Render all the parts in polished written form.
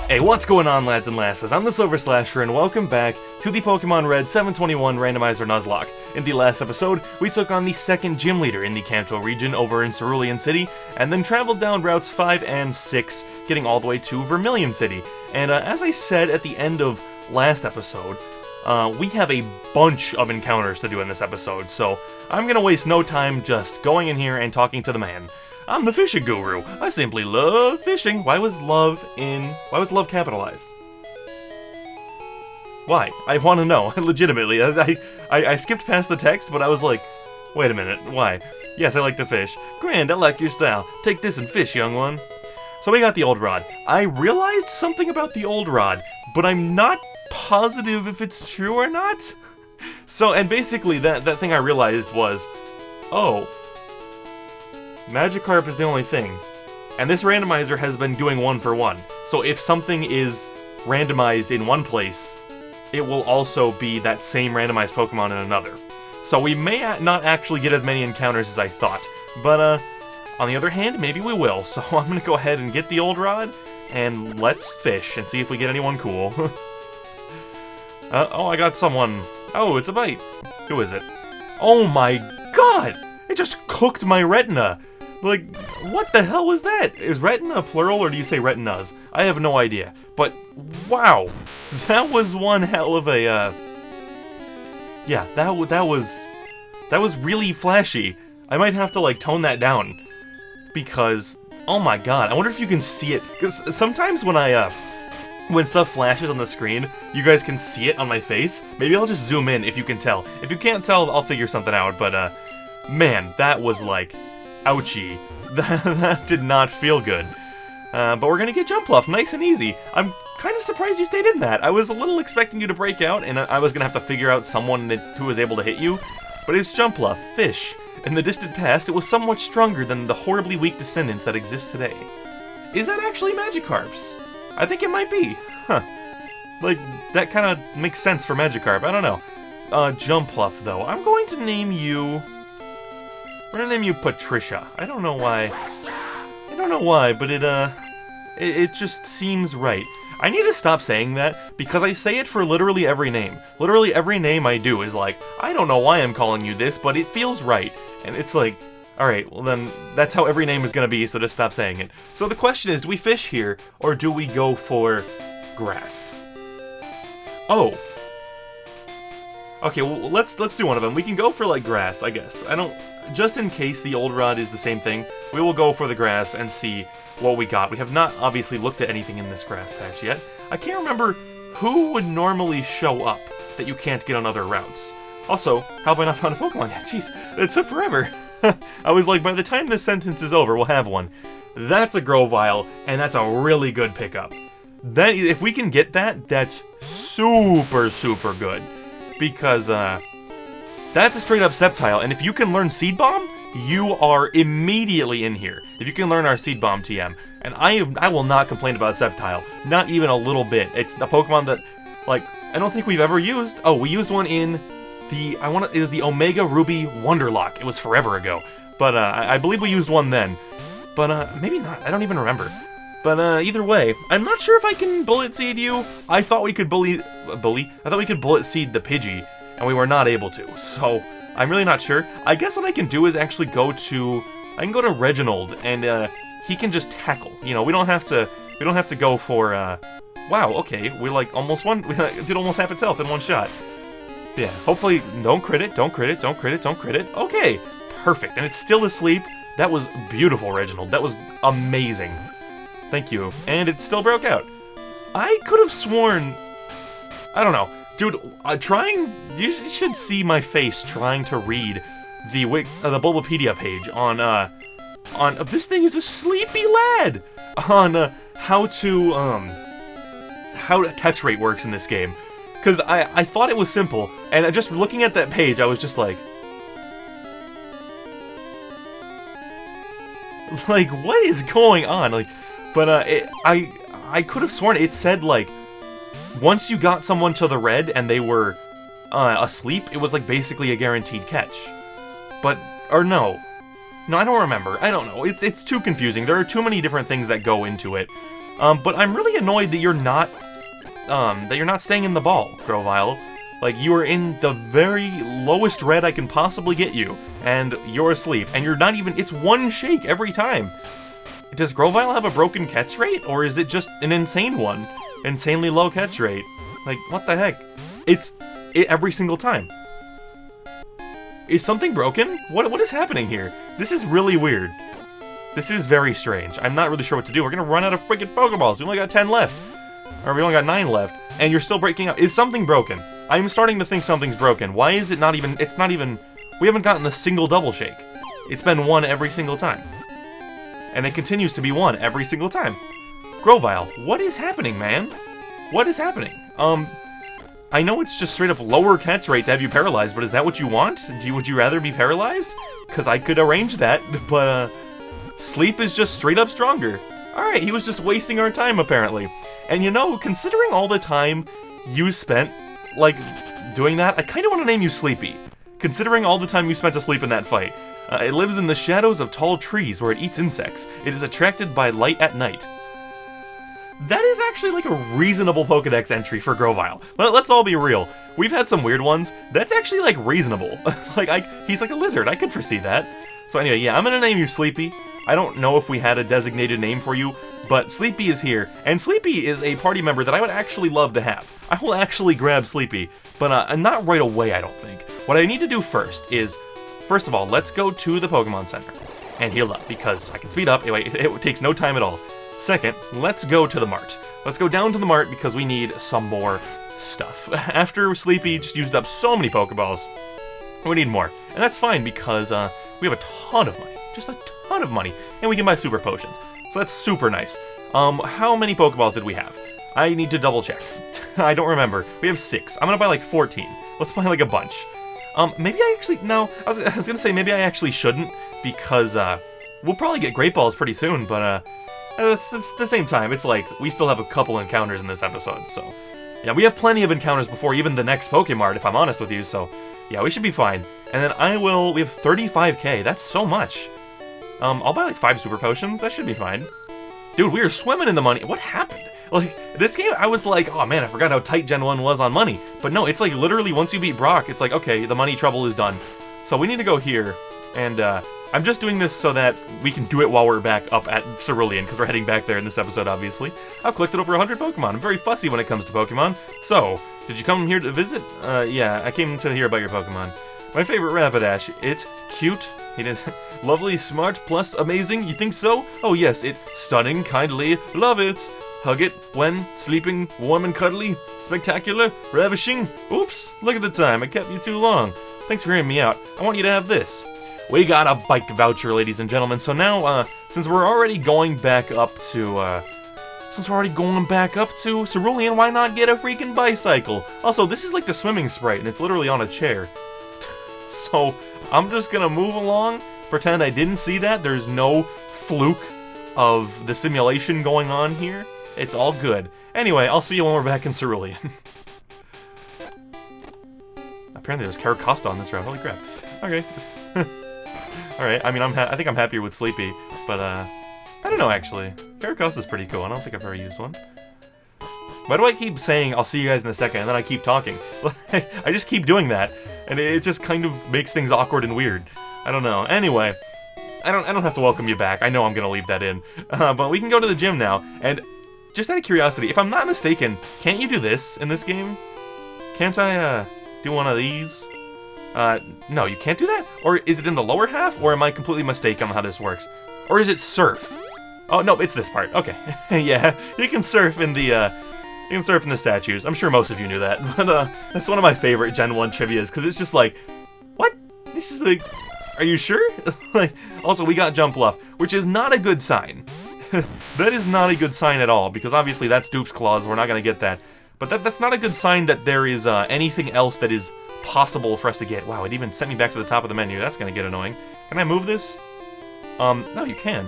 Hey, what's going on, lads and lasses? I'm TheSilverSlasher, and welcome back to the Pokémon Red 721 Randomizer Nuzlocke. In the last episode, we took on the second gym leader in the Kanto region over in Cerulean City, and then traveled down routes 5 and 6, getting all the way to Vermilion City. And as I said at the end of last episode, we have a bunch of encounters to do in this episode, so I'm gonna waste no time just going in here and talking to the man. I'm the fishing guru. I simply love fishing. Why was love capitalized? Why? I want to know, legitimately. I skipped past the text, but I was like, wait a minute, why? Yes, I like to fish. Grand, I like your style. Take this and fish, young one. So we got the old rod. I realized something about the old rod, but I'm not positive if it's true or not. So, and basically, that thing I realized was, oh, Magikarp is the only thing, and this randomizer has been doing 1-for-1, so if something is randomized in one place, it will also be that same randomized Pokemon in another. So we may not actually get as many encounters as I thought, but on the other hand, maybe we will, so I'm gonna go ahead and get the old rod, and let's fish and see if we get anyone cool. Oh, I got someone. Oh, it's a bite. Who is it? Oh my god! It just cooked my retina! Like, what the hell was that? Is retina plural, or do you say retinas? I have no idea. But, wow! That was one hell of a, yeah, that was really flashy. I might have to, like, tone that down. Because, oh my god, I wonder if you can see it. Because sometimes when stuff flashes on the screen, you guys can see it on my face. Maybe I'll just zoom in if you can tell. If you can't tell, I'll figure something out, but, man, that was like, ouchie. That did not feel good. But we're gonna get Jumpluff, nice and easy. I'm kind of surprised you stayed in that. I was a little expecting you to break out, and I was gonna have to figure out someone who was able to hit you. But it's Jumpluff, fish. In the distant past, it was somewhat stronger than the horribly weak descendants that exist today. Is that actually Magikarp's? I think it might be. Huh. Like, that kind of makes sense for Magikarp, I don't know. Jumpluff, though. I'm going to name you... We're gonna name you Patricia. I don't know why. But it just seems right. I need to stop saying that, because I say it for literally every name. Literally every name I do is like, I don't know why I'm calling you this, but it feels right. And it's like, alright, well then, that's how every name is gonna be, so just stop saying it. So the question is, do we fish here, or do we go for grass? Oh. Okay, well, let's do one of them. We can go for, like, grass, I guess. Just in case the old rod is the same thing, we will go for the grass and see what we got. We have not obviously looked at anything in this grass patch yet. I can't remember who would normally show up that you can't get on other routes. Also, how have I not found a Pokemon yet? Jeez, it took forever. I was like, by the time this sentence is over, we'll have one. That's a Grovyle, and that's a really good pickup. If we can get that, that's super, super good. Because, that's a straight-up Sceptile, and if you can learn Seed Bomb, you are immediately in here. If you can learn our Seed Bomb TM. And I will not complain about Sceptile. Not even a little bit. It's a Pokemon that, like, I don't think we've ever used. Oh, we used one in it was the Omega Ruby Wonderlock. It was forever ago. But, I believe we used one then. But, maybe not. I don't even remember. But, either way, I'm not sure if I can Bullet Seed you. I thought we could I thought we could Bullet Seed the Pidgey, and we were not able to. So, I'm really not sure. I guess what I can do is actually I can go to Reginald, and, he can just tackle. You know, we don't have to go for, wow, okay, we like we did almost half its health in one shot. Yeah, hopefully, don't crit it. Okay, perfect, and it's still asleep. That was beautiful, Reginald. That was amazing. Thank you. And it still broke out. I could have sworn... I don't know. Dude, you should see my face trying to read the Bulbapedia page on this thing is a sleepy lad! On, how catch rate works in this game. Because I thought it was simple, and just looking at that page, I was just like... Like, what is going on? Like, but, I could have sworn it said, like, once you got someone to the red and they were, asleep, it was, like, basically a guaranteed catch. But, or no. No, I don't remember. I don't know. It's too confusing. There are too many different things that go into it. But I'm really annoyed that you're not staying in the ball, Grovyle. Like, you are in the very lowest red I can possibly get you, and you're asleep, and you're not even, it's one shake every time. Does Grovyle have a broken catch rate, or is it just an insane one? Insanely low catch rate. Like, what the heck? It's every single time. Is something broken? What is happening here? This is really weird. This is very strange. I'm not really sure what to do. We're gonna run out of freaking Pokeballs. We only got 10 left. Or we only got 9 left, and you're still breaking up. Is something broken? I'm starting to think something's broken. Why is it not even, it's not even, we haven't gotten a single double shake. It's been 1 every single time. And it continues to be 1 every single time. Grovyle, what is happening, man? What is happening? I know it's just straight up lower catch rate to have you paralyzed, but is that what you want? Would you rather be paralyzed? Because I could arrange that, but, sleep is just straight up stronger. Alright, he was just wasting our time, apparently. And you know, considering all the time you spent, like, doing that, I kind of want to name you Sleepy. Considering all the time you spent asleep in that fight. It lives in the shadows of tall trees where it eats insects. It is attracted by light at night. That is actually like a reasonable Pokedex entry for Grovyle. Let's all be real. We've had some weird ones. That's actually like reasonable. He's like a lizard. I could foresee that. So anyway, yeah, I'm gonna name you Sleepy. I don't know if we had a designated name for you, but Sleepy is here, and Sleepy is a party member that I would actually love to have. I will actually grab Sleepy, but not right away, I don't think. What I need to do first is, first of all, let's go to the Pokemon Center and heal up, because I can speed up. Anyway, it takes no time at all. Second, let's go to the mart. Let's go down to the mart because we need some more stuff. After Sleepy just used up so many Pokeballs, we need more. And that's fine because we have a ton of money. Just a ton of money. And we can buy super potions. So that's super nice. How many Pokeballs did we have? I need to double check. I don't remember. We have 6. I'm gonna buy like 14. Let's buy like a bunch. Maybe I actually, no, I was gonna say maybe I actually shouldn't, because we'll probably get Great Balls pretty soon, but it's the same time. It's like, we still have a couple encounters in this episode, so yeah, we have plenty of encounters before even the next Pokemart, if I'm honest with you, so yeah, we should be fine. And then we have 35k, that's so much. I'll buy like 5 super potions, that should be fine. Dude, we are swimming in the money. What happened? Like, this game, I was like, oh man, I forgot how tight Gen 1 was on money. But no, it's like literally once you beat Brock, it's like, okay, the money trouble is done. So we need to go here, and I'm just doing this so that we can do it while we're back up at Cerulean, because we're heading back there in this episode, obviously. I've collected over 100 Pokemon. I'm very fussy when it comes to Pokemon. So, did you come here to visit? Yeah, I came to hear about your Pokemon. My favorite Rapidash. It's cute. It is lovely, smart, plus amazing. You think so? Oh yes, it's stunning, kindly, love it. Hug it when sleeping, warm and cuddly, spectacular, ravishing. Oops, look at the time, I kept you too long. Thanks for hearing me out. I want you to have this. We got a bike voucher, ladies and gentlemen. So now, since we're already going back up to, Cerulean, why not get a freaking bicycle? Also, this is like the swimming sprite, and it's literally on a chair. So, I'm just gonna move along, pretend I didn't see that. There's no fluke of the simulation going on here. It's all good. Anyway, I'll see you when we're back in Cerulean. Apparently there's Caracosta on this route. Holy crap. Okay. Alright, I mean, I think I'm happier with Sleepy, but, I don't know, actually. Caracosta's pretty cool. I don't think I've ever used one. Why do I keep saying, I'll see you guys in a second, and then I keep talking? I just keep doing that, and it just kind of makes things awkward and weird. I don't know. Anyway, I don't have to welcome you back. I know I'm gonna leave that in. But we can go to the gym now, and just out of curiosity, if I'm not mistaken, can't you do this in this game? Can't I, do one of these? No, you can't do that? Or is it in the lower half, or am I completely mistaken on how this works? Or is it surf? Oh, no, it's this part. Okay. Yeah, you can surf in the, statues. I'm sure most of you knew that, but, that's one of my favorite Gen 1 trivias, because it's just like, what? This is like, are you sure? Like, also, we got Jump Bluff, which is not a good sign. That is not a good sign at all, because obviously that's Dupe's Claws, we're not gonna get that. But that's not a good sign that there is, anything else that is possible for us to get. Wow, it even sent me back to the top of the menu. That's gonna get annoying. Can I move this? No, you can.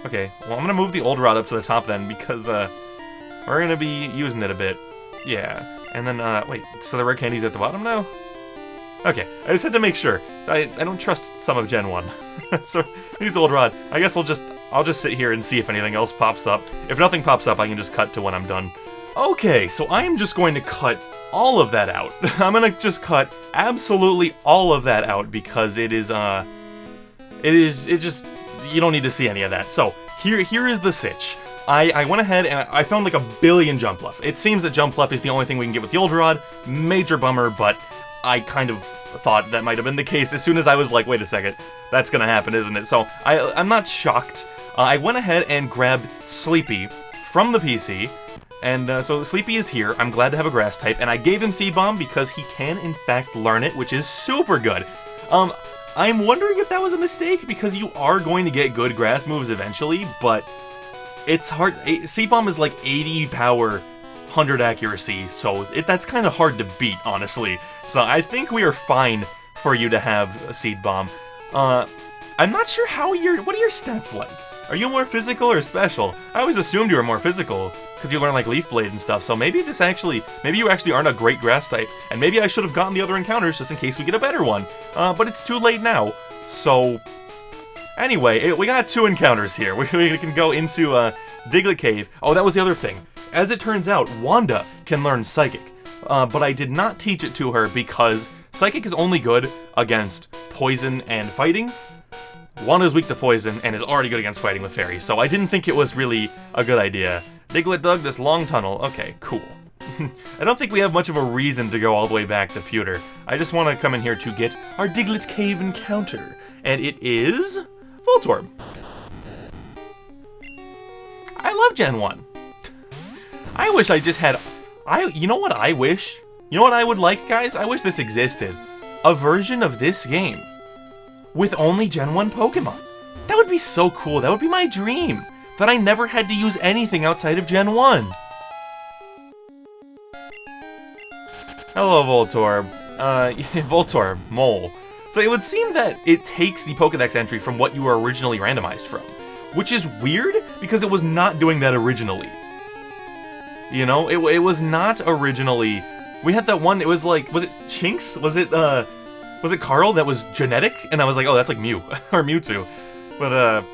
Okay, well, I'm gonna move the old route up to the top then, because, we're gonna be using it a bit. Yeah, and then, wait, so the red candy's at the bottom now? Okay, I just had to make sure. I don't trust some of Gen 1. So, use the old rod. I guess I'll just sit here and see if anything else pops up. If nothing pops up, I can just cut to when I'm done. Okay, so I'm just going to cut all of that out. I'm gonna just cut absolutely all of that out because it just, you don't need to see any of that. So, here is the sitch. I went ahead and I found like a billion jump left. It seems that jump left is the only thing we can get with the old rod. Major bummer, but I kind of thought that might have been the case as soon as I was like, wait a second, that's gonna happen, isn't it? So, I'm not shocked. I went ahead and grabbed Sleepy from the PC, and so Sleepy is here. I'm glad to have a grass type, and I gave him Seed Bomb because he can, in fact, learn it, which is super good. I'm wondering if that was a mistake, because you are going to get good grass moves eventually, but it's hard. Seed Bomb is like 80 power, 100 accuracy, so that's kind of hard to beat, honestly. So I think we are fine for you to have a Seed Bomb. I'm not sure what are your stats like? Are you more physical or special? I always assumed you were more physical, because you learn like Leaf Blade and stuff, so maybe you actually aren't a great grass type, and maybe I should have gotten the other encounters just in case we get a better one. But it's too late now, so... Anyway, we got 2 encounters here. We can go into Diglett Cave. Oh, that was the other thing. As it turns out, Wanda can learn Psychic, but I did not teach it to her because Psychic is only good against Poison and Fighting. Wanda's weak to Poison and is already good against Fighting with Fairy, so I didn't think it was really a good idea. Diglett dug this long tunnel. Okay, cool. I don't think we have much of a reason to go all the way back to Pewter. I just want to come in here to get our Diglett's Cave encounter, and it is... Voltorb. I love Gen 1. I wish I just had... You know what I wish? You know what I would like, guys? I wish this existed. A version of this game with only Gen 1 Pokemon. That would be so cool. That would be my dream. That I never had to use anything outside of Gen 1. Hello, Voltorb. Voltorb, Mole. So it would seem that it takes the Pokédex entry from what you were originally randomized from. Which is weird, because it was not doing that originally. You know, it was not originally... We had that one, it was like... Was it Chinks? Was it Carl that was genetic? And I was like, oh, that's like Mew. Or Mewtwo. But,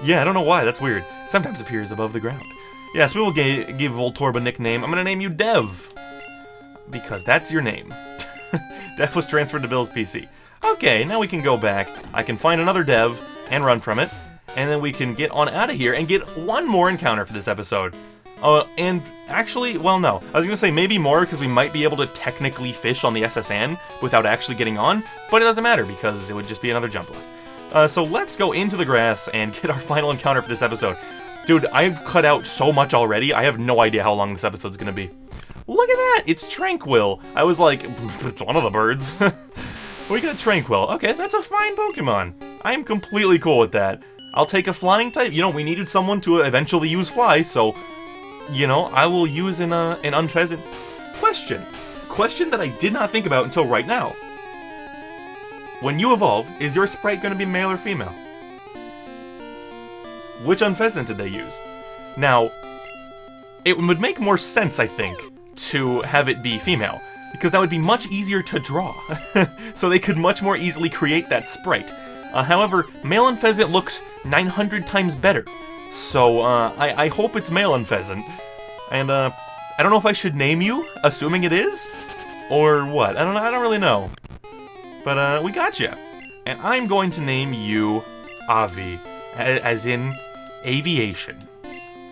yeah, I don't know why, that's weird. It sometimes appears above the ground. Yes, we will give Voltorb a nickname. I'm gonna name you Dev. Because that's your name. Dev was transferred to Bill's PC. Okay, now we can go back. I can find another Dev and run from it. And then we can get on out of here and get one more encounter for this episode. And actually, well, no. I was gonna say maybe more because we might be able to technically fish on the SSN without actually getting on, but it doesn't matter because it would just be another jump left. So let's go into the grass and get our final encounter for this episode. Dude, I've cut out so much already, I have no idea how long this episode's gonna be. Look at that! It's Tranquil! I was like, it's one of the birds. We got Tranquil. Okay, that's a fine Pokemon. I am completely cool with that. I'll take a flying type. You know, we needed someone to eventually use Fly, so... You know, I will use an Unpheasant. Question that I did not think about until right now. When you evolve, is your sprite going to be male or female? Which Unpheasant did they use? Now, it would make more sense, I think, to have it be female, because that would be much easier to draw. So they could much more easily create that sprite. However, male Unpheasant looks 900 times better. So, I hope it's male Unpheasant. And, I don't know if I should name you, assuming it is? Or what? I don't really know. But, we gotcha. And I'm going to name you Avi, as in aviation.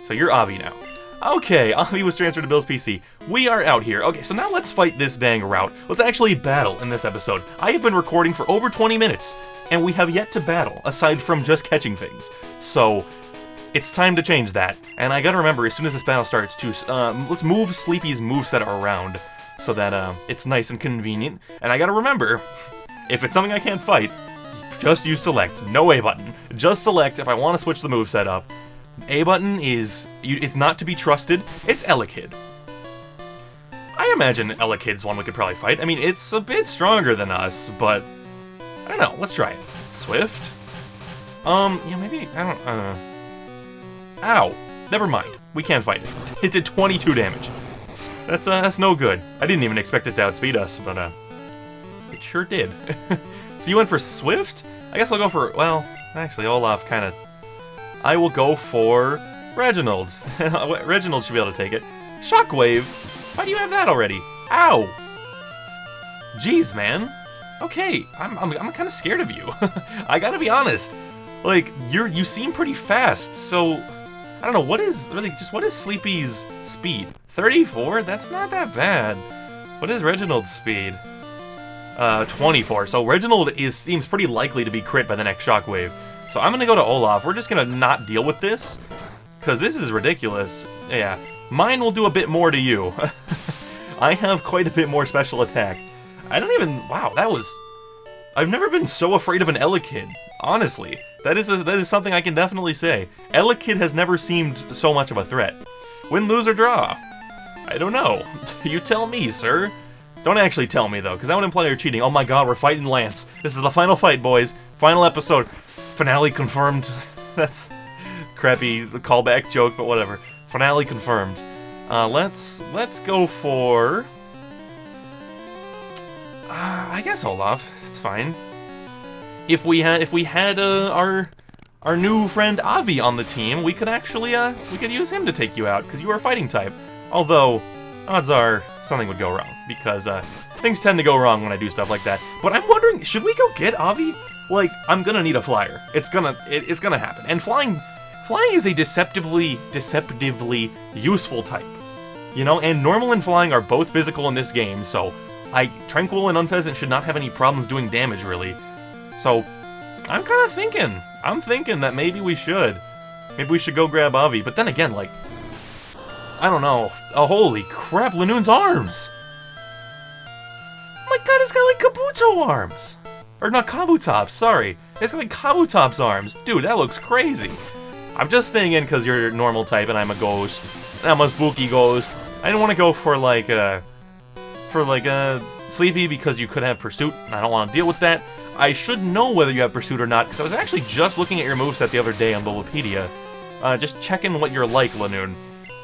So you're Avi now. Okay, Avi was transferred to Bill's PC. We are out here. Okay, so now let's fight this dang route. Let's actually battle in this episode. I have been recording for over 20 minutes, and we have yet to battle, aside from just catching things. So... it's time to change that, and I gotta remember as soon as this battle starts to, let's move Sleepy's moveset around so that, it's nice and convenient, and I gotta remember, if it's something I can't fight, just use select, no A button, just select if I want to switch the moveset up. A button is, it's not to be trusted, it's Elekid. I imagine Elekid's one we could probably fight. I mean, it's a bit stronger than us, but, I don't know, let's try it. Swift? Yeah, maybe, I don't, Ow. Never mind. We can't fight it. It did 22 damage. That's no good. I didn't even expect it to outspeed us, but, It sure did. So you went for Swift? I guess I'll go for, well, actually, Olaf kind of... I will go for Reginald. Reginald should be able to take it. Shockwave? Why do you have that already? Ow! Jeez, man. Okay, I'm kind of scared of you. I gotta be honest. Like, you seem pretty fast, so... I don't know, what is Sleepy's speed? 34? That's not that bad. What is Reginald's speed? 24. So Reginald seems pretty likely to be crit by the next Shockwave. So I'm gonna go to Olaf. We're just gonna not deal with this, because this is ridiculous. Yeah, mine will do a bit more to you. I have quite a bit more special attack. I don't even... Wow, that was... I've never been so afraid of an Elekid, honestly. That is something I can definitely say. Elekid has never seemed so much of a threat. Win, lose, or draw? I don't know. You tell me, sir. Don't actually tell me, though, because that would imply you're cheating. Oh my god, we're fighting Lance. This is the final fight, boys. Final episode. Finale confirmed. That's crappy callback joke, but whatever. Finale confirmed. Let's go for... I guess Olaf. It's fine. If we had our new friend Avi on the team, we could actually we could use him to take you out because you are a fighting type. Although odds are something would go wrong because things tend to go wrong when I do stuff like that. But I'm wondering, should we go get Avi? Like, I'm gonna need a flyer. It's gonna happen. And flying is a deceptively useful type. You know, and normal and flying are both physical in this game, so Tranquil and Unpheasant should not have any problems doing damage, really. So, I'm kind of thinking. I'm thinking that maybe we should. Maybe we should go grab Avi. But then again, like, I don't know. Oh, holy crap, Lanoon's arms! Oh my god, it's got like Kabuto arms! Or not Kabutops, sorry. It's got like Kabutop's arms. Dude, that looks crazy. I'm just thinking because you're a normal type and I'm a ghost. And I'm a spooky ghost. I didn't want to go for like a Sleepy because you could have Pursuit, and I don't want to deal with that. I should know whether you have Pursuit or not, because I was actually just looking at your moveset the other day on the Wikipedia, just checking what you're like, Lanoon.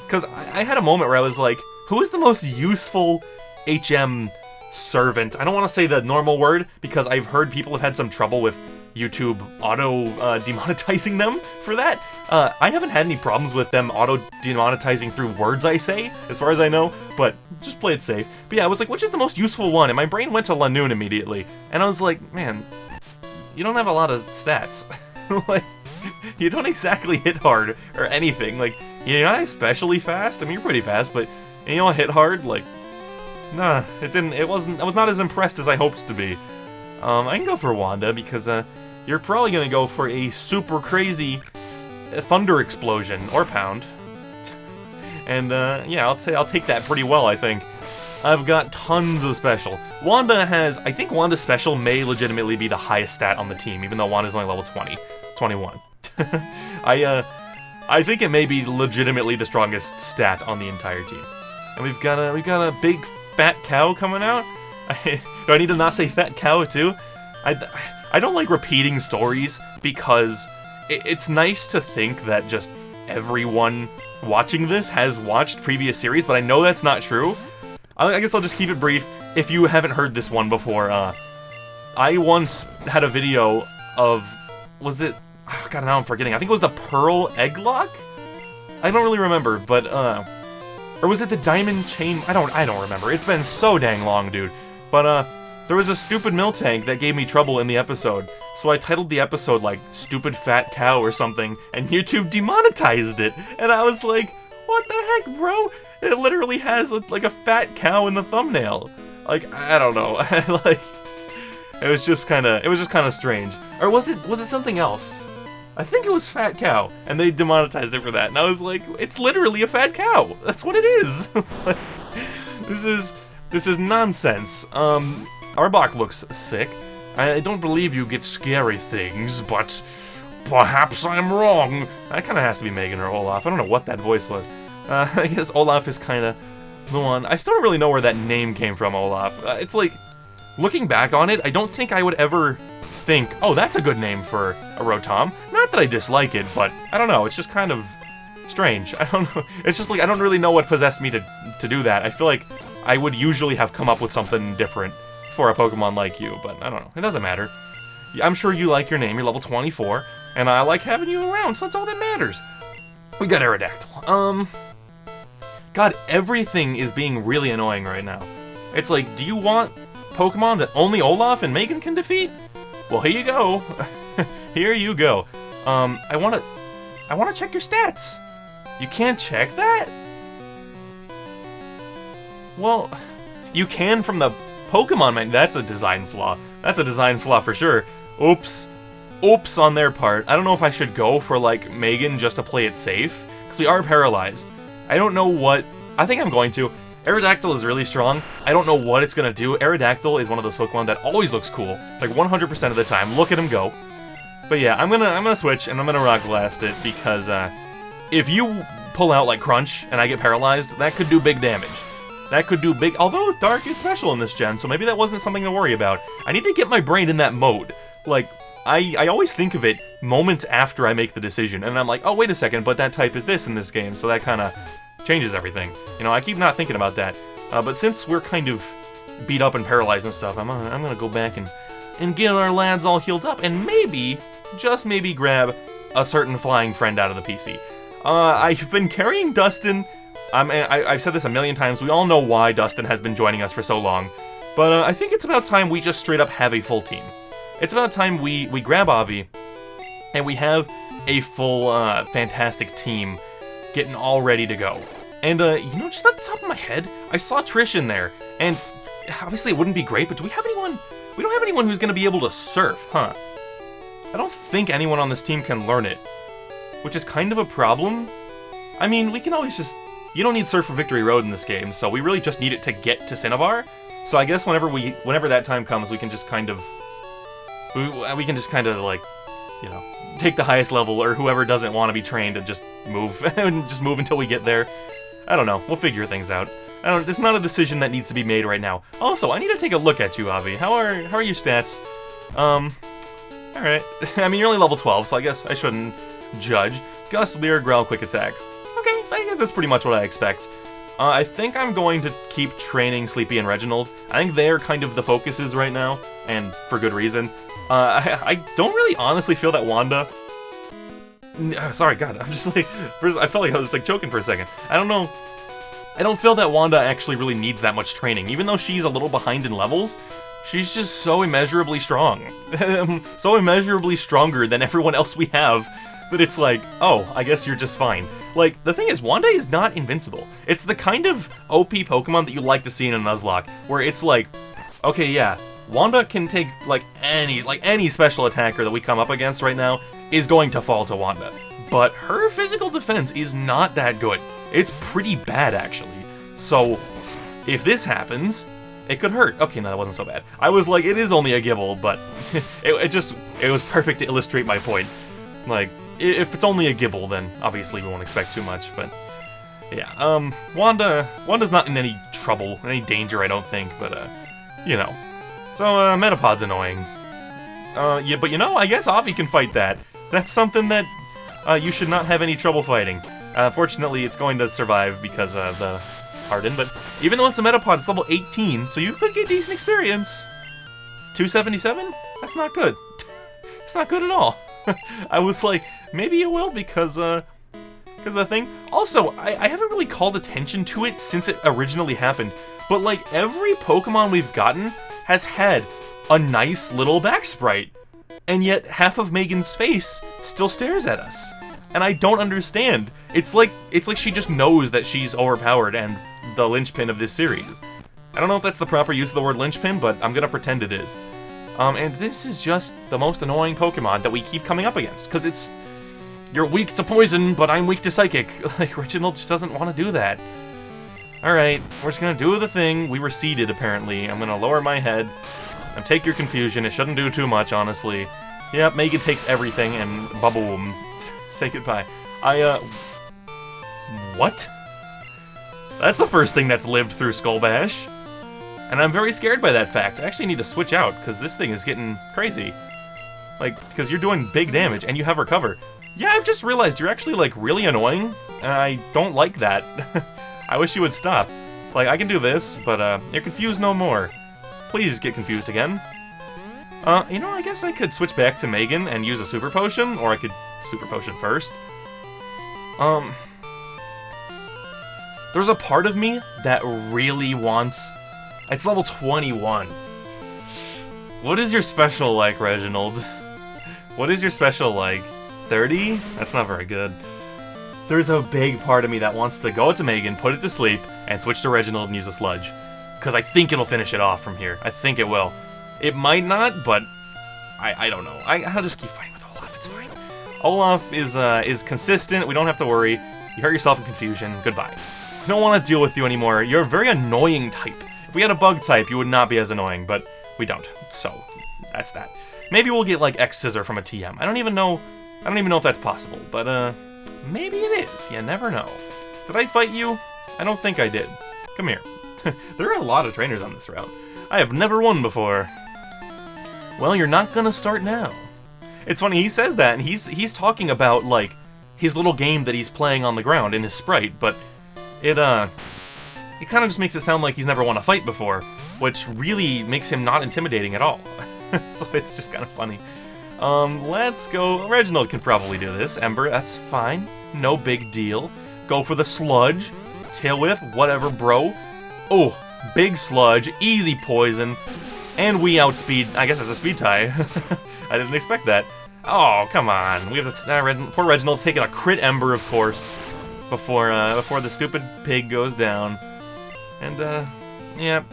Because I had a moment where I was like, who is the most useful HM servant? I don't want to say the normal word, because I've heard people have had some trouble with YouTube auto-demonetizing them for that. I haven't had any problems with them auto-demonetizing through words I say, as far as I know, but just play it safe. But yeah, I was like, which is the most useful one? And my brain went to Lanoon immediately. And I was like, man, you don't have a lot of stats. Like, you don't exactly hit hard or anything. Like, you're not especially fast. I mean, you're pretty fast, but you don't hit hard? Like, nah, I was not as impressed as I hoped to be. I can go for Wanda, because, you're probably gonna go for a super crazy Thunder Explosion, or Pound. And, yeah, I'll take that pretty well, I think. I've got tons of special. Wanda has... I think Wanda's special may legitimately be the highest stat on the team, even though Wanda's only level 21. I think it may be legitimately the strongest stat on the entire team. And we've got a big fat cow coming out. Do I need to not say fat cow, too? I don't like repeating stories, because it's nice to think that just everyone watching this has watched previous series, but I know that's not true. I guess I'll just keep it brief. If you haven't heard this one before, I once had a video of... Was it... Oh, God, now I'm forgetting. I think it was the Pearl Egglock? I don't really remember, but, or was it the Diamond Chain... I don't remember. It's been so dang long, dude. But, there was a stupid Miltank that gave me trouble in the episode, so I titled the episode, like, Stupid Fat Cow or something, and YouTube demonetized it, and I was like, what the heck, bro? It literally has, like, a fat cow in the thumbnail. Like, I don't know, like, it was just kinda strange. Or was it something else? I think it was Fat Cow, and they demonetized it for that, and I was like, it's literally a fat cow! That's what it is! Like, this is nonsense. Arbok looks sick. I don't believe you get scary things, but perhaps I'm wrong. That kind of has to be Megan or Olaf. I don't know what that voice was. I guess Olaf is kind of the one. I still don't really know where that name came from, Olaf. It's like, looking back on it, I don't think I would ever think, oh, that's a good name for a Rotom. Not that I dislike it, but I don't know. It's just kind of strange. I don't know. It's just like, I don't really know what possessed me to do that. I feel like I would usually have come up with something different for a Pokemon like you, but I don't know. It doesn't matter. I'm sure you like your name. You're level 24, and I like having you around, so that's all that matters. We got Aerodactyl. God, everything is being really annoying right now. It's like, do you want Pokemon that only Olaf and Megan can defeat? Well, here you go. Here you go. I wanna check your stats. You can't check that? Well, you can from the Pokemon menu. That's a design flaw. That's a design flaw for sure. Oops. Oops on their part. I don't know if I should go for, like, Megan just to play it safe, because we are paralyzed. I don't know what... I think I'm going to. Aerodactyl is really strong. I don't know what it's gonna do. Aerodactyl is one of those Pokemon that always looks cool, like 100% of the time. Look at him go. But yeah, I'm gonna switch, and I'm gonna Rock Blast it, because, if you pull out, like, Crunch, and I get paralyzed, that could do big damage. That could do big... Although, Dark is special in this gen, so maybe that wasn't something to worry about. I need to get my brain in that mode. Like, I always think of it moments after I make the decision, and I'm like, oh, wait a second, but that type is this in this game, so that kind of changes everything. You know, I keep not thinking about that. But since we're kind of beat up and paralyzed and stuff, I'm gonna go back and get our lads all healed up, and maybe, just maybe, grab a certain flying friend out of the PC. I've been carrying Dustin. I've said this a million times. We all know why Dustin has been joining us for so long. But I think it's about time we just straight up have a full team. It's about time we grab Avi, and we have a full, fantastic team getting all ready to go. And, you know, just off the top of my head, I saw Trish in there, and obviously it wouldn't be great, but do we have anyone? We don't have anyone who's gonna be able to surf, huh? I don't think anyone on this team can learn it, which is kind of a problem. I mean, we can always just... You don't need Surf for Victory Road in this game, so we really just need it to get to Cinnabar. So I guess whenever that time comes, we can just kind of... We can just kind of, like, you know, take the highest level, or whoever doesn't want to be trained and just move. And just move until we get there. I don't know. We'll figure things out. It's not a decision that needs to be made right now. Also, I need to take a look at you, Avi. How are your stats? Alright. I mean, you're only level 12, so I guess I shouldn't judge. Gust, Leer, Growl, Quick Attack. Okay, I guess that's pretty much what I expect. I think I'm going to keep training Sleepy and Reginald. I think they're kind of the focuses right now, and for good reason. I don't really honestly feel that Wanda... Sorry, God, I'm just like... First, I felt like I was like choking for a second. I don't know. I don't feel that Wanda actually really needs that much training. Even though she's a little behind in levels, she's just so immeasurably strong. So immeasurably stronger than everyone else we have, that it's like, oh, I guess you're just fine. Like, the thing is, Wanda is not invincible. It's the kind of OP Pokemon that you like to see in a Nuzlocke, where it's like, okay, yeah, Wanda can take, like, any special attacker that we come up against right now is going to fall to Wanda. But her physical defense is not that good. It's pretty bad, actually. So, if this happens, it could hurt. Okay, no, that wasn't so bad. I was like, it is only a Gibble, but it was perfect to illustrate my point. Like, if it's only a Gibble, then obviously we won't expect too much, but... Yeah, Wanda's not in any trouble, any danger, I don't think, but, you know. So, Metapod's annoying. Yeah, but you know, I guess Avi can fight that. That's something that, you should not have any trouble fighting. Fortunately, it's going to survive because of the Harden, but even though it's a Metapod, it's level 18, so you could get decent experience. 277? That's not good. It's not good at all. I was like, maybe you will because of the thing. Also, I haven't really called attention to it since it originally happened, but like every Pokemon we've gotten has had a nice little back sprite, and yet half of Megan's face still stares at us. And I don't understand. It's like she just knows that she's overpowered and the linchpin of this series. I don't know if that's the proper use of the word linchpin, but I'm gonna pretend it is. And this is just the most annoying Pokemon that we keep coming up against, because it's... You're weak to poison, but I'm weak to psychic. Like, Reginald just doesn't want to do that. Alright, we're just gonna do the thing. We were seeded, apparently. I'm gonna lower my head and take your confusion. It shouldn't do too much, honestly. Yep, Megan takes everything, and ba-boom. Say goodbye. What? That's the first thing that's lived through Skull Bash. And I'm very scared by that fact. I actually need to switch out, because this thing is getting crazy. Like, because you're doing big damage, and you have Recover. Yeah, I've just realized you're actually, like, really annoying, and I don't like that. I wish you would stop. Like, I can do this, but, you're confused no more. Please get confused again. You know, I guess I could switch back to Megan and use a Super Potion, or I could Super Potion first. There's a part of me that really wants... It's level 21. What is your special like, Reginald? What is your special like? 30? That's not very good. There's a big part of me that wants to go to Megan, put it to sleep, and switch to Reginald and use a Sludge. Because I think it'll finish it off from here. I think it will. It might not, but I don't know. I'll just keep fighting with Olaf, it's fine. Olaf is consistent, we don't have to worry. You hurt yourself in confusion, goodbye. I don't want to deal with you anymore. You're a very annoying type. If we had a bug type, you would not be as annoying, but we don't. So, that's that. Maybe we'll get like X-Scissor from a TM. I don't even know if that's possible, but maybe it is. You never know. Did I fight you? I don't think I did. Come here. There are a lot of trainers on this route. I have never won before. Well, you're not gonna start now. It's funny, he says that, and he's talking about, like, his little game that he's playing on the ground in his sprite, but it kind of just makes it sound like he's never won a fight before, which really makes him not intimidating at all. So it's just kind of funny. Let's go. Reginald can probably do this. Ember, that's fine. No big deal. Go for the Sludge. Tail Whip, whatever, bro. Oh, big Sludge, easy poison. And we outspeed, I guess it's a speed tie. I didn't expect that. Oh, come on. We have to, poor Reginald's taking a crit Ember, of course, before the stupid pig goes down. And, yeah.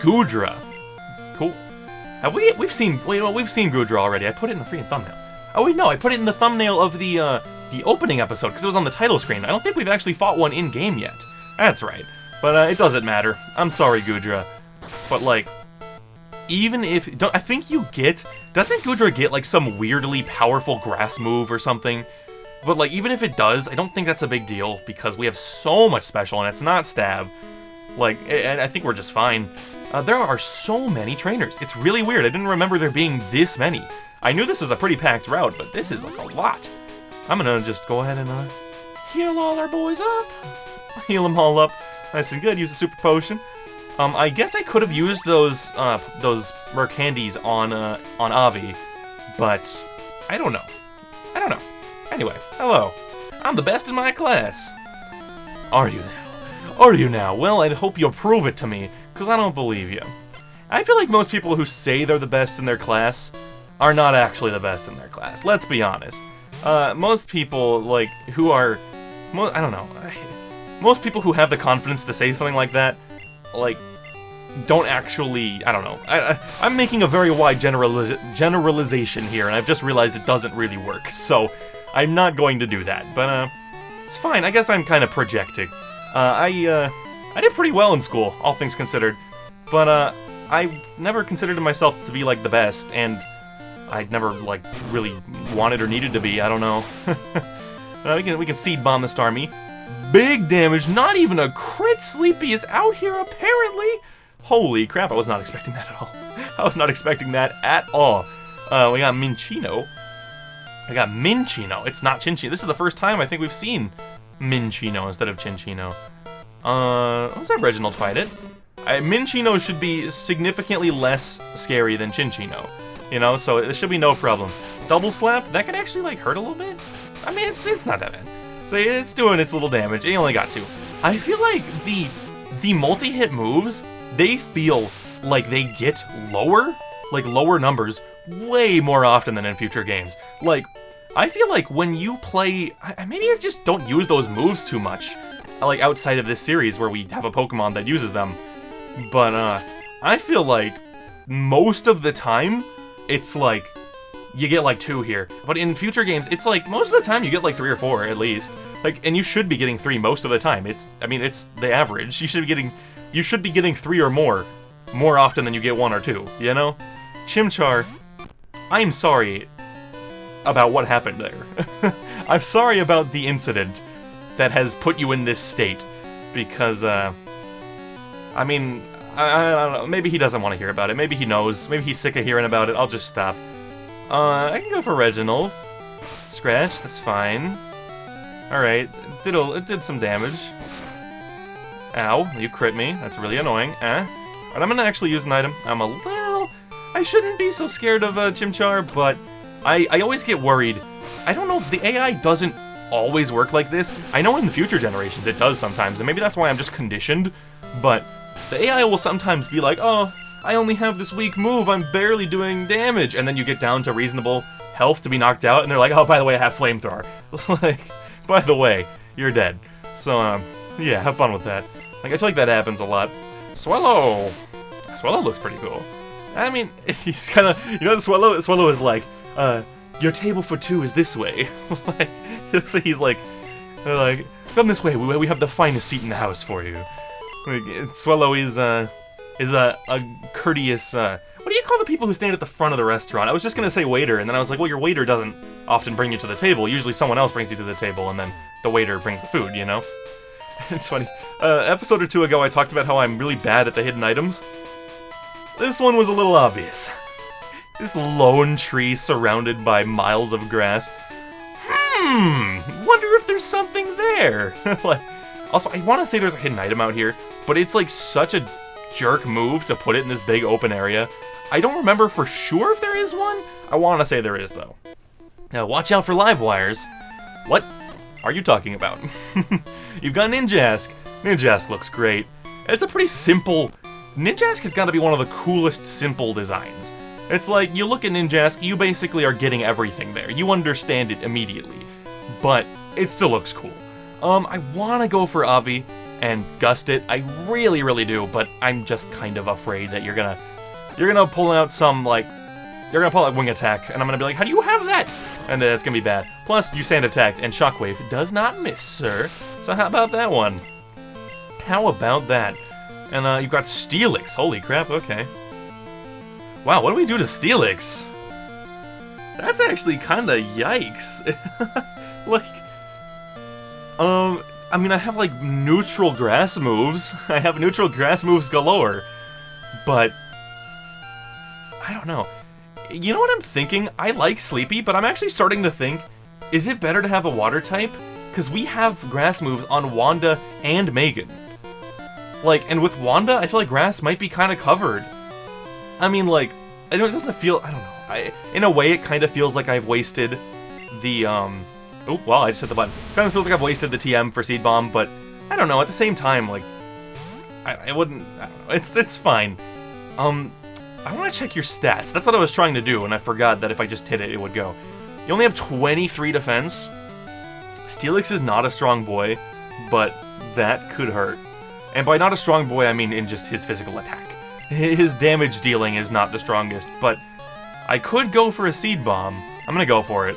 Goodra. Cool. We've seen Goodra already. I put it in the freaking thumbnail. Oh, wait, no, I put it in the thumbnail of the opening episode, because it was on the title screen. I don't think we've actually fought one in-game yet. That's right. But, it doesn't matter. I'm sorry, Goodra. But, like... Even if... I think you get... Doesn't Goodra get, like, some weirdly powerful grass move or something? But, like, even if it does, I don't think that's a big deal, because we have so much special, and it's not stab. Like, and I think we're just fine. There are so many trainers. It's really weird. I didn't remember there being this many. I knew this was a pretty packed route, but this is, like, a lot. I'm gonna just go ahead and, heal all our boys up. Heal them all up. Nice and good. Use a super potion. I guess I could have used those Merc Candies on Avi, but I don't know. Anyway, hello. I'm the best in my class. Are you now? Are you now? Well, I hope you'll prove it to me, because I don't believe you. I feel like most people who say they're the best in their class are not actually the best in their class. Let's be honest. Most people, like, who are... I don't know. Most people who have the confidence to say something like that, like, don't actually, I don't know. I'm making a very wide generalization here, and I've just realized it doesn't really work, so I'm not going to do that. But, it's fine. I guess I'm kind of projecting. I did pretty well in school, all things considered, but, I never considered myself to be, like, the best, and I never, like, really wanted or needed to be. I don't know. We can seed bomb this army. Big damage, not even a crit. Sleepy is out here, apparently. Holy crap, I was not expecting that at all. I was not expecting that at all. We got Minchino. It's not Chinchino. This is the first time I think we've seen Minchino instead of Chinchino. Let's have Reginald fight it. Minchino should be significantly less scary than Chinchino. You know, so it should be no problem. Double slap, that could actually, like, hurt a little bit. I mean, it's not that bad. So it's doing its little damage. It only got 2. I feel like the multi-hit moves, they feel like they get lower, like lower numbers, way more often than in future games. Like, I feel like when you play, maybe I just don't use those moves too much, like outside of this series where we have a Pokemon that uses them. But I feel like most of the time, it's like, you get like 2 here. But in future games, it's like, most of the time you get like 3 or 4 at least. Like, and you should be getting 3 most of the time. It's the average. You should be getting 3 or more often than you get 1 or 2, you know? Chimchar, I'm sorry about what happened there. I'm sorry about the incident that has put you in this state. Because, I mean, I don't know, maybe he doesn't want to hear about it. Maybe he knows. Maybe he's sick of hearing about it. I'll just stop. I can go for Reginald. Scratch, that's fine. Alright, it did some damage. Ow, you crit me. That's really annoying. Alright, I'm gonna actually use an item. I shouldn't be so scared of Chimchar, but I always get worried. I don't know, the AI doesn't always work like this. I know in the future generations it does sometimes, and maybe that's why I'm just conditioned, but the AI will sometimes be like, oh, I only have this weak move, I'm barely doing damage, and then you get down to reasonable health to be knocked out, and they're like, oh, by the way, I have Flamethrower. Like, by the way, you're dead. So, yeah, have fun with that. Like, I feel like that happens a lot. Swellow! Swellow looks pretty cool. I mean, he's kinda, you know, Swellow is like, your table for two is this way. Like, it looks like he's like, come this way, we have the finest seat in the house for you. Like, Swellow is a courteous, what do you call the people who stand at the front of the restaurant? I was just gonna say waiter, and then I was like, well, your waiter doesn't often bring you to the table. Usually someone else brings you to the table, and then the waiter brings the food, you know? It's funny. Episode or two ago, I talked about how I'm really bad at the hidden items. This one was a little obvious. This lone tree surrounded by miles of grass. Wonder if there's something there. Like, also, I want to say there's a hidden item out here, but it's like such a jerk move to put it in this big open area. I don't remember for sure if there is one. I want to say there is, though. Now, watch out for live wires. What are you talking about? You've got Ninjask. Ninjask looks great. It's a pretty simple... Ninjask has got to be one of the coolest simple designs. It's like, you look at Ninjask, you basically are getting everything there. You understand it immediately. But it still looks cool. I want to go for Avi and gust it. I really, really do, but I'm just kind of afraid that you're gonna pull out some, like... You're gonna pull out Wing Attack, and I'm gonna be like, how do you have that? And it's gonna be bad. Plus, you Sand Attacked, and Shockwave does not miss, sir. So how about that one? How about that? And you've got Steelix. Holy crap, okay. Wow, what do we do to Steelix? That's actually kinda yikes. Like, I mean, I have, like, neutral grass moves. I have neutral grass moves galore. But, I don't know. You know what I'm thinking? I like Sleepy, but I'm actually starting to think, is it better to have a water type? Because we have grass moves on Wanda and Megan. Like, and with Wanda, I feel like grass might be kind of covered. I mean, like, it doesn't feel, I don't know. In a way, it kind of feels like I've wasted the, oh, wow, I just hit the button. Kind of feels like I've wasted the TM for Seed Bomb, but I don't know, at the same time, like, I wouldn't, I don't know, it's fine. I want to check your stats. That's what I was trying to do, and I forgot that if I just hit it, it would go. You only have 23 defense. Steelix is not a strong boy, but that could hurt. And by not a strong boy, I mean in just his physical attack. His damage dealing is not the strongest, but I could go for a Seed Bomb. I'm gonna go for it.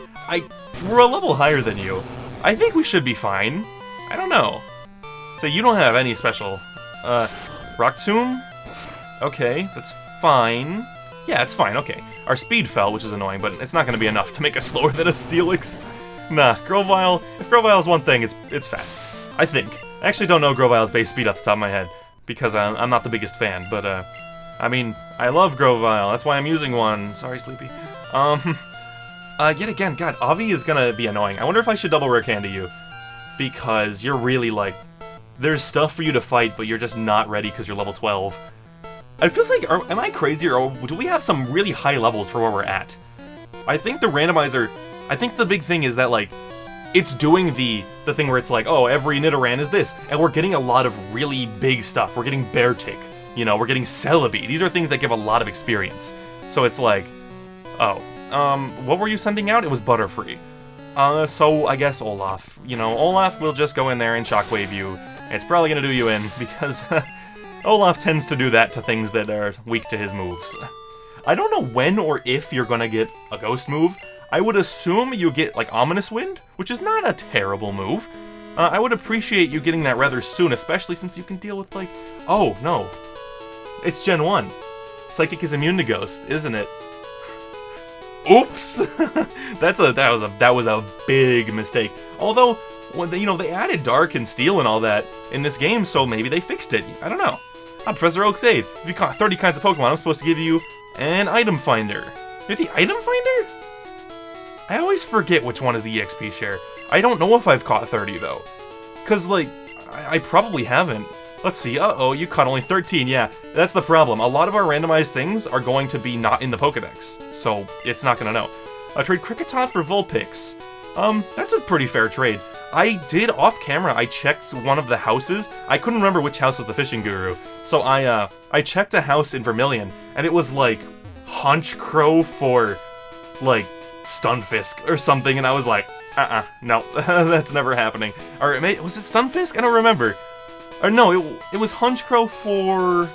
We're a level higher than you. I think we should be fine. I don't know. So you don't have any special. Rock Tomb? Okay, that's fine. Yeah, it's fine, okay. Our speed fell, which is annoying, but it's not gonna be enough to make us slower than a Steelix. Nah, Grovyle, if Grovyle is one thing, it's fast. I think. I actually don't know Grovyle's base speed off the top of my head, because I'm not the biggest fan, but, I mean, I love Grovyle, that's why I'm using one. Sorry, Sleepy. Yet again, God, Avi is gonna be annoying. I wonder if I should double rare candy you, because you're really, like, there's stuff for you to fight, but you're just not ready because you're level 12. It feels like, am I crazy, or do we have some really high levels for where we're at? I think the randomizer, I think the big thing is that, like, it's doing the thing where it's like, oh, every Nidoran is this, and we're getting a lot of really big stuff. We're getting Beartick, you know, we're getting Celebi. These are things that give a lot of experience. So it's like, oh, what were you sending out? It was Butterfree. So I guess Olaf. You know, Olaf will just go in there and Shockwave you. It's probably gonna do you in, because Olaf tends to do that to things that are weak to his moves. I don't know when or if you're gonna get a ghost move. I would assume you get, like, Ominous Wind, which is not a terrible move. I would appreciate you getting that rather soon, especially since you can deal with, like... Oh, no. It's Gen 1. Psychic is immune to Ghost, isn't it? Oops! that was a big mistake. Although, when they, you know, they added Dark and Steel and all that in this game, so maybe they fixed it. I don't know. I'm Professor Oak's Aid. If you caught 30 kinds of Pokemon, I'm supposed to give you an Item Finder. You're the Item Finder? I always forget which one is the EXP share. I don't know if I've caught 30, though. Because, like, I probably haven't. Let's see, uh-oh, you caught only 13, yeah. That's the problem. A lot of our randomized things are going to be not in the Pokedex, so it's not gonna know. Trade Kricketot for Vulpix. That's a pretty fair trade. I did, off camera, I checked one of the houses. I couldn't remember which house was the fishing guru. So I checked a house in Vermilion, and it was like Honchkrow for, like, Stunfisk or something, and I was like, no, that's never happening. Or was it Stunfisk? I don't remember. Or no, it was Honchkrow for...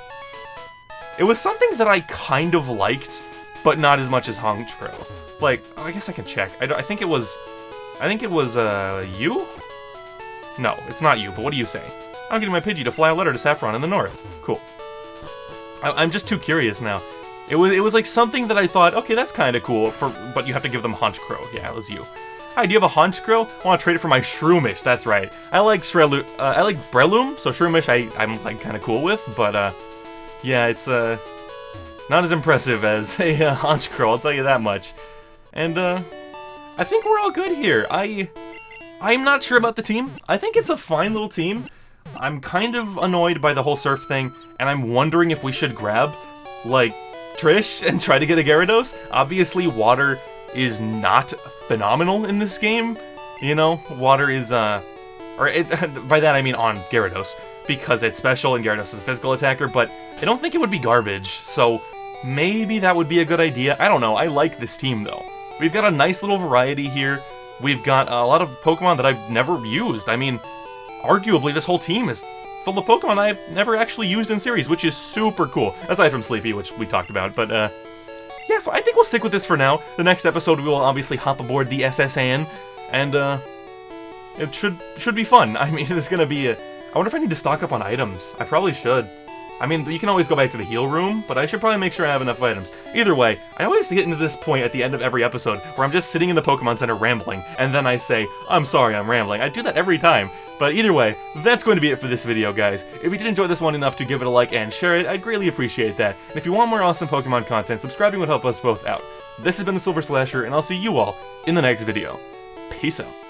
It was something that I kind of liked, but not as much as Honchkrow. Like, I guess I can check. I think it was you? No, it's not you, but what do you say? I'm getting my Pidgey to fly a letter to Saffron in the north. Cool. I'm just too curious now. It was like something that I thought, okay, that's kind of cool, but you have to give them Honchkrow. Yeah, it was you. Hi, do you have a Honchkrow? I want to trade it for my Shroomish, that's right. I like Breloom, so Shroomish I'm like kind of cool with, but yeah, it's not as impressive as a Honchkrow, I'll tell you that much. And I think we're all good here. I'm not sure about the team. I think it's a fine little team. I'm kind of annoyed by the whole surf thing, and I'm wondering if we should grab, like, Trish and try to get a Gyarados. Obviously, water is not phenomenal in this game. You know, water is, by that I mean on Gyarados, because it's special and Gyarados is a physical attacker, but I don't think it would be garbage, so maybe that would be a good idea. I don't know, I like this team, though. We've got a nice little variety here. We've got a lot of Pokemon that I've never used. I mean, arguably this whole team is full of Pokemon I've never actually used in series, which is super cool. Aside from Sleepy, which we talked about, but yeah, so I think we'll stick with this for now. The next episode we will obviously hop aboard the SSN, and it should be fun. I mean, it's gonna be I wonder if I need to stock up on items. I probably should. I mean, you can always go back to the heal room, but I should probably make sure I have enough items. Either way, I always get into this point at the end of every episode where I'm just sitting in the Pokemon Center rambling, and then I say, I'm sorry, I'm rambling. I do that every time. But either way, that's going to be it for this video, guys. If you did enjoy this one enough to give it a like and share it, I'd greatly appreciate that. And if you want more awesome Pokemon content, subscribing would help us both out. This has been TheSilverSlasher, and I'll see you all in the next video. Peace out.